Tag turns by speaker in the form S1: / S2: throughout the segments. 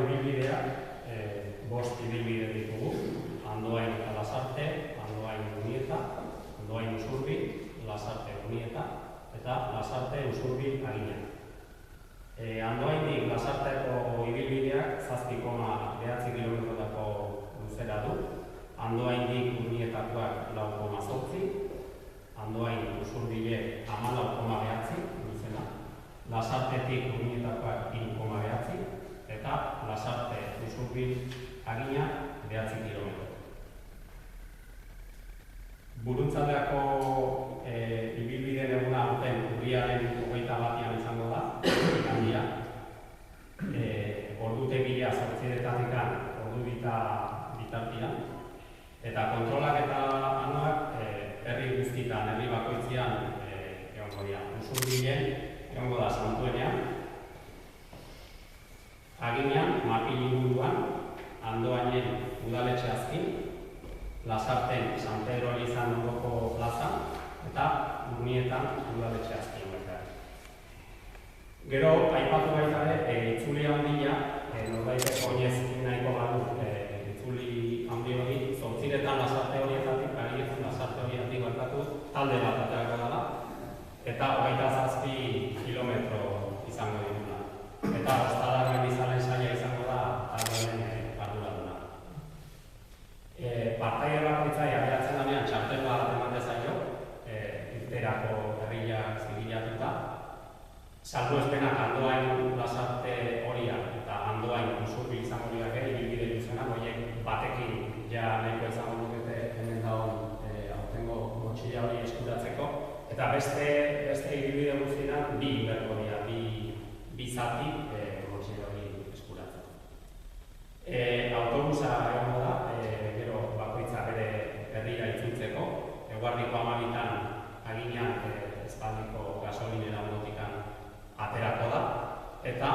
S1: ibilbideak, bost ibilbide ditugu, Andoain eta Lasarte, Andoain Urnieta, Andoain Usurbil, Lasarte Urnieta, eta Lasarte Usurbil Agina. Andoaindik Lasarteko ibilbideak 7,9 kilometrotako luzera du, Andoaindik Urnietakoak 4,8, Andoain Usurbilek 14,9 luzera, Lasartetik Urnietakoak 3,9 eta Lasarte Usurbil Agina 9 kilometro. Buruntzaldeako ibilbideen eguna aurten urriaren 21 izango da, igandia. Ordutegia 8:00 ordu bitartian. Eta kontrolak eta anoak herri guztietan, herri bakoitzean egongo dira. Usurbilen egongo da Santuenean, Aginan, Mapil inguruan, Andoainen udaletxe azkin, Lasarten San Pedro Elizan ondoko plazan, eta Urnietan udaletxe azkin baita. Gero, aipatu baita ere, itzuli handia, norbaitek oinez nahiko badu itzuli handi hori, 8:00 Lasarte horietatik, Agietan Lasarte horietatik barkatu, talde bat aterako dela, eta 27 kilometro izango dituna. Eta Ostadar Mendizalen saila izango da taldearen arduraduna. Partaide bakoitzai abiatzen denean txartel bat ematen zaio, irterako herriak zibilatuta. Salbuespenak Andoain Lasarte horia eta Andoain Usurbil izango liake ibilbide luzenak, horiek batekin ja nahiko izango lukete hemen dagoen aurtengo motxila hori eskuratzeko. Eta beste ibilbide guztienak bi berko dira, bi zati motxila hori eskuratzeko. Autobusa egongo da, gero bakoitza bere herrira itzultzeko, eguerdiko 12:00 Aginan espaldiko gasolinera motikan aterako da, eta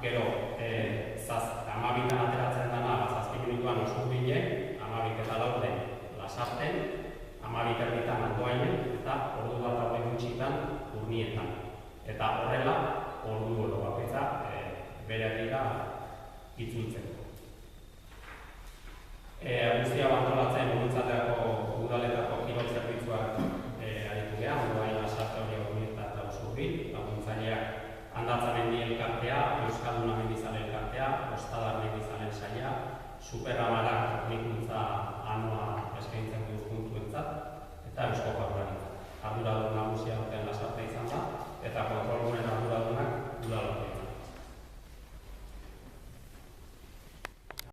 S1: gero 12:00 ateratzen dena 7 minutuan Usurbilen, 12:04 Lasarten, 12:30 Andoainen, eta ordu bat hauek gutxitan Urnietan. Eta horrela, ordu oro bakoitza bere herrira itzultzeko. Guztia antolatzen Buruntzaldeako udaletako kirol zerbitzuak aritu geha, Andoain Lasarte hori Urnieta eta Usurbil, laguntzaileak Handatza Mendi elkartea, Euskalduna Mendizale elkartea, Ostadar Mendizalen saila, Superramarak hornikuntza anoa eskaintzen duz puntuentzat, eta Eusko Jaurlaritza. Arduradun nagusia duten Lasarte izan da, eta kontrolunen arduradunak udalak.